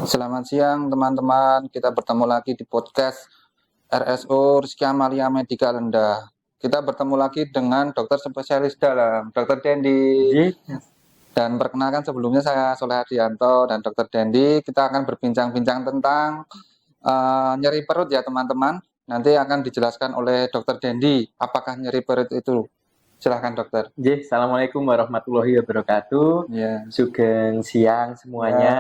Selamat siang teman-teman, kita bertemu lagi di podcast RSO Rizky Amalia Medika Lenda. Kita bertemu lagi dengan dokter spesialis dalam, Dokter Dendi. Dan perkenalkan sebelumnya saya Soleh Hadianto dan Dokter Dendi. Kita akan berbincang-bincang tentang nyeri perut ya teman-teman. Nanti akan dijelaskan oleh Dokter Dendi apakah nyeri perut itu. Silahkan dokter. Assalamualaikum warahmatullahi wabarakatuh. Ya. Sugeng siang semuanya.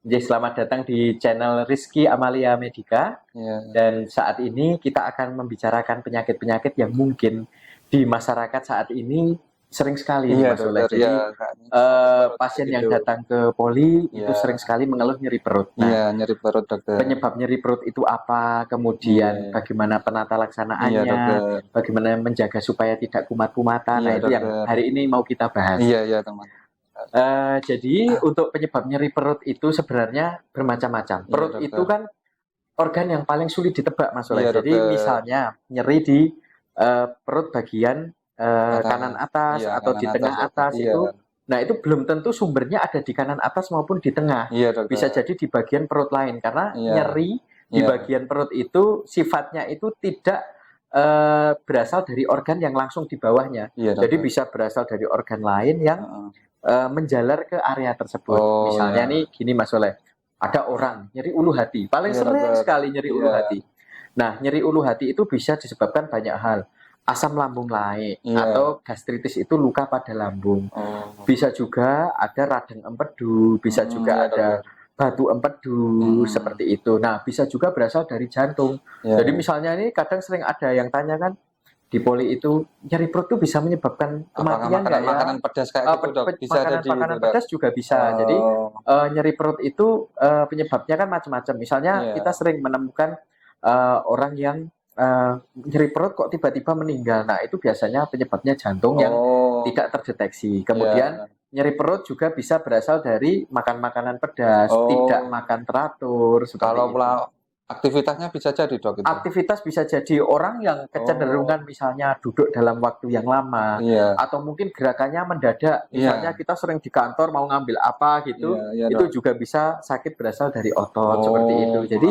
Ya, Selamat datang di channel Rizky Amalia Medika. ya. Dan saat ini kita akan membicarakan penyakit-penyakit yang mungkin di masyarakat saat ini sering sekali Iya, Mas Soleh. dokter, Jadi ya. pasien yang Gitu. datang ke poli Ya. itu sering sekali mengeluh nyeri perut. Iya, nyeri perut dokter. Penyebab nyeri perut itu apa? Kemudian bagaimana penata laksanaannya? Iya, dokter. Bagaimana menjaga supaya tidak kumat-kumatan? Iya, Nah, itu yang dokter. hari ini mau kita bahas. Iya, teman. Jadi untuk penyebab nyeri perut itu sebenarnya bermacam-macam. Iya, Perut dokter. itu kan organ yang paling sulit ditebak, Mas Soleh. Iya, Jadi dokter. misalnya nyeri di perut bagian kanan atas Iya, atau kanan di tengah atas iya. itu. Nah, itu belum tentu sumbernya ada di kanan atas maupun di tengah. Iya, dokter. Bisa jadi di bagian perut lain karena Iya. nyeri di Iya. bagian perut itu sifatnya itu tidak berasal dari organ yang langsung di bawahnya. Iya, Jadi dokter. bisa berasal dari organ lain yang menjalar ke area tersebut. Oh, Misalnya iya. nih gini Mas Soleh, ada orang nyeri ulu hati, paling Iya, sering dokter. sekali nyeri ulu Iya. hati. Nah, nyeri ulu hati itu bisa disebabkan banyak hal. Asam lambung naik Iya. atau gastritis itu luka pada lambung. Oh. Bisa juga ada radang empedu, bisa juga Iya, ada dokter. batu empedu seperti itu. Nah, bisa juga berasal dari jantung. Iya. Jadi misalnya ini kadang sering ada yang tanya kan di poli itu nyeri perut itu bisa menyebabkan Apakah kematian nggak ya? makanan pedas kayak gitu, Dok? Bisa jadi Makanan itu, Dok. pedas juga bisa. Jadi nyeri perut itu penyebabnya kan macam-macam. Misalnya Iya. kita sering menemukan orang yang nyeri perut kok tiba-tiba meninggal. Nah, itu biasanya penyebabnya jantung yang tidak terdeteksi. Kemudian nyeri perut juga bisa berasal dari makan makanan pedas, tidak makan teratur seperti Kalau itu. pula aktivitasnya bisa jadi, Dok, itu. Aktivitas bisa jadi orang yang kecenderungan misalnya duduk dalam waktu yang lama, Iya. atau mungkin gerakannya mendadak. Misalnya kita sering di kantor mau ngambil apa gitu, Iya, itu Dok. juga bisa sakit berasal dari otot seperti itu. Jadi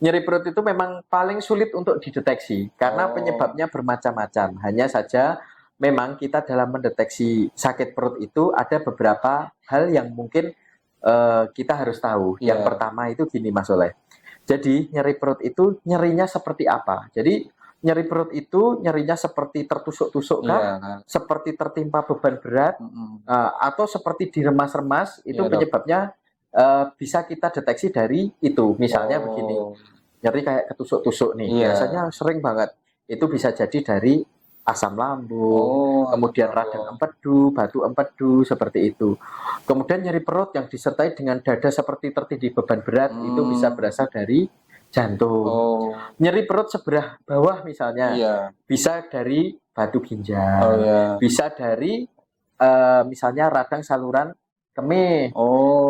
nyeri perut itu memang paling sulit untuk dideteksi karena penyebabnya bermacam-macam. Hanya saja memang kita dalam mendeteksi sakit perut itu ada beberapa hal yang mungkin kita harus tahu. Yang pertama itu gini Mas Soleh. Jadi nyeri perut itu nyerinya seperti apa? Jadi nyeri perut itu nyerinya seperti tertusuk-tusuk kah? Seperti tertimpa beban berat? Atau seperti diremas-remas? Itu penyebabnya bisa kita deteksi dari itu. Misalnya begini, nyeri kayak ketusuk-tusuk nih. Biasanya sering banget. Itu bisa jadi dari asam lambung, kemudian radang empedu, batu empedu, seperti itu. Kemudian nyeri perut yang disertai dengan dada seperti tertindih beban berat, itu bisa berasal dari jantung. Nyeri perut sebelah bawah misalnya, bisa dari batu ginjal, bisa dari misalnya radang saluran kemih,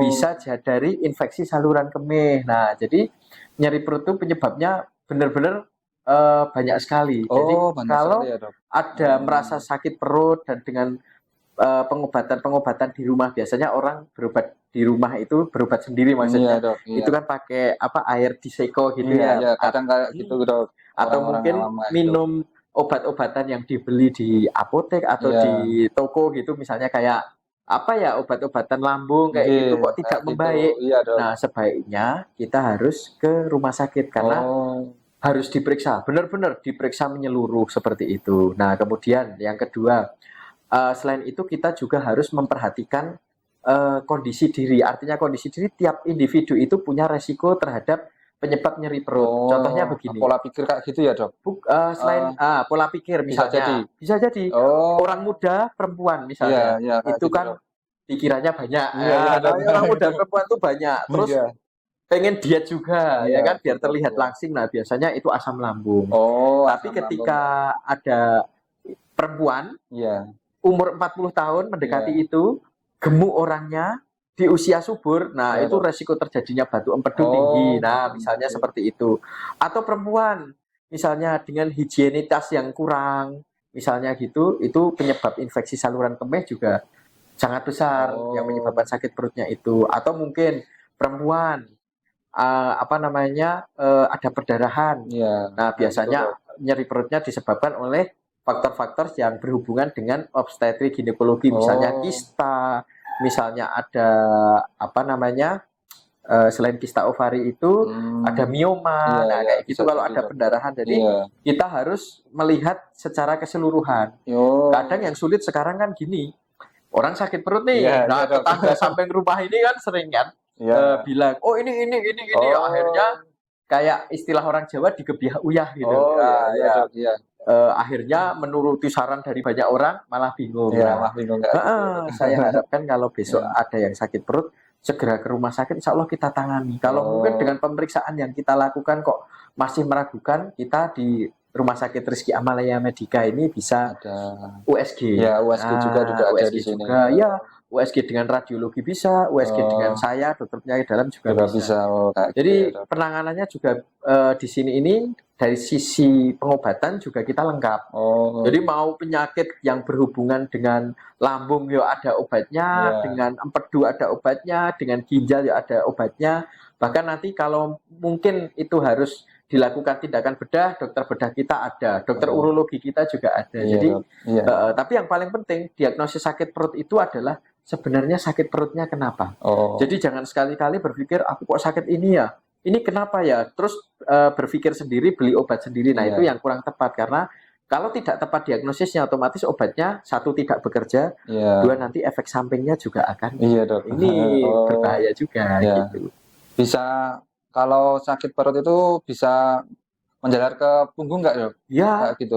bisa dari infeksi saluran kemih. Nah, jadi nyeri perut itu penyebabnya benar-benar banyak sekali. Jadi kalau ada merasa sakit perut dan dengan pengobatan di rumah, biasanya orang berobat di rumah itu berobat sendiri maksudnya. Dok, Itu kan pakai air diseko gitu ya. Iya, kadang kayak gitu, Dok. Atau mungkin minum obat-obatan yang dibeli di apotek atau di toko gitu, misalnya kayak obat-obatan lambung kayak gitu kok tidak membaik. Nah, sebaiknya kita harus ke rumah sakit karena harus diperiksa, benar-benar diperiksa menyeluruh seperti itu. Nah, kemudian yang kedua, selain itu kita juga harus memperhatikan kondisi diri. Artinya kondisi diri tiap individu itu punya resiko terhadap penyebab nyeri perut. Contohnya begini. Pola pikir kayak gitu ya, Dok? Selain pola pikir misalnya. Bisa jadi. Orang muda, perempuan misalnya. Itu kan pikirannya banyak. Orang muda, perempuan itu banyak. Terus pengen diet juga, ya kan, biar terlihat langsing. Nah, biasanya itu asam lambung. Tapi ketika ada perempuan, umur 40 tahun mendekati itu, gemuk orangnya, di usia subur, nah itu resiko terjadinya batu empedu tinggi. Nah, misalnya seperti itu. Atau perempuan, misalnya dengan higienitas yang kurang, misalnya gitu, itu penyebab infeksi saluran kemih juga sangat besar yang menyebabkan sakit perutnya itu. Atau mungkin perempuan, ada perdarahan. Iya. Nah, biasanya Betul. nyeri perutnya disebabkan oleh faktor-faktor yang berhubungan dengan obstetrik ginekologi, misalnya Oh. kista, misalnya ada selain kista ovari itu ada mioma. Iya, Nah, iya, kayak gitu bisa kalau jadi, ada Dok. pendarahan. Jadi Iya. kita harus melihat secara keseluruhan. Yo. Kadang yang sulit sekarang kan gini, orang sakit perut nih. Iya, Nah, iya, Dok. tetangga samping rumah ini kan sering kan Iya. bilang, "Oh, ini." Oh. Akhirnya kayak istilah orang Jawa digebiah uyah gitu. Oh, iya, Nah, iya, ya, Dok. Iya. akhirnya menuruti saran dari banyak orang malah bingung. Iya, Nah, mah bingung kayak gitu. saya harapkan kalau besok Iya. ada yang sakit perut, segera ke rumah sakit, insya Allah kita tangani. Kalau mungkin Oh. dengan pemeriksaan yang kita lakukan kok masih meragukan, kita di Rumah Sakit Rizky Amalia Medica ini bisa Ada. USG. Ya, USG juga ada USG di sini. juga, ya. USG dengan radiologi bisa, USG dengan Oh. saya, dokter penyakit dalam juga Juga bisa. bisa. Oh, kayak gitu Jadi ya, Dok. penanganannya juga di sini ini dari sisi pengobatan juga kita lengkap. Oh. Jadi mau penyakit yang berhubungan dengan lambung ya ada obatnya, Iya. dengan empedu ada obatnya, dengan ginjal ya ada obatnya. Bahkan nanti kalau mungkin itu harus dilakukan tindakan bedah, dokter bedah kita ada, dokter Oh. urologi kita juga ada. Iya, Jadi Dok. Iya. tapi yang paling penting diagnosis sakit perut itu adalah sebenarnya sakit perutnya kenapa. Oh. Jadi jangan sekali-kali berpikir aku kok sakit ini ya, ini kenapa ya, terus berpikir sendiri, beli obat sendiri. Nah, Iya. itu yang kurang tepat karena kalau tidak tepat diagnosisnya otomatis obatnya satu tidak bekerja, Iya. dua nanti efek sampingnya juga akan Iya, Dok. ini Oh. berbahaya juga Iya. gitu. Bisa kalau sakit perut itu bisa menjalar ke punggung nggak, Dok? Ya, Kayak gitu.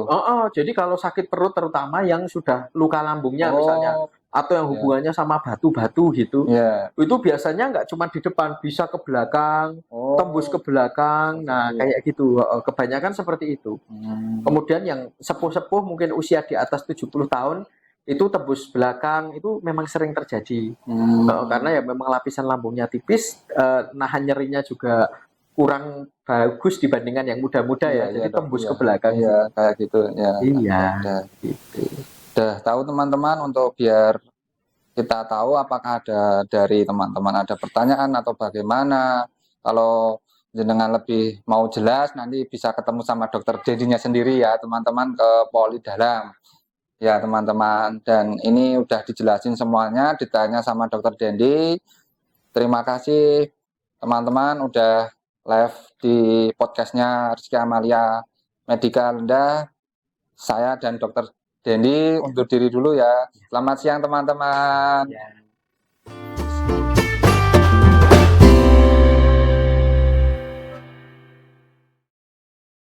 jadi kalau sakit perut terutama yang sudah luka lambungnya misalnya, Oh. atau yang Iya. hubungannya sama batu-batu gitu, Iya. itu biasanya nggak cuma di depan, bisa ke belakang, Oh. tembus ke belakang. Nah, Iya. kayak gitu. Kebanyakan seperti itu. Kemudian yang sepuh-sepuh mungkin usia di atas 70 tahun itu tembus belakang itu memang sering terjadi. Karena ya memang lapisan lambungnya tipis, nahan nyerinya juga kurang bagus dibandingkan yang muda-muda Iya, ya. iya, Jadi Dok. tembus Iya. ke belakang. Iya, kayak gitu. Ya. Iya. Udah. Gitu. Udah tahu teman-teman, untuk biar kita tahu apakah ada dari teman-teman ada pertanyaan atau bagaimana. Kalau jenengan lebih mau jelas nanti bisa ketemu sama dokter Dedinya sendiri ya teman-teman, ke Poli Dalam ya teman-teman. Dan ini udah dijelasin semuanya, ditanya sama dokter Dendi. Terima kasih teman-teman udah live di podcastnya Rizky Amalia Medica Lenda. Saya dan dokter Dendi undur diri dulu ya. Selamat siang teman-teman. Ya.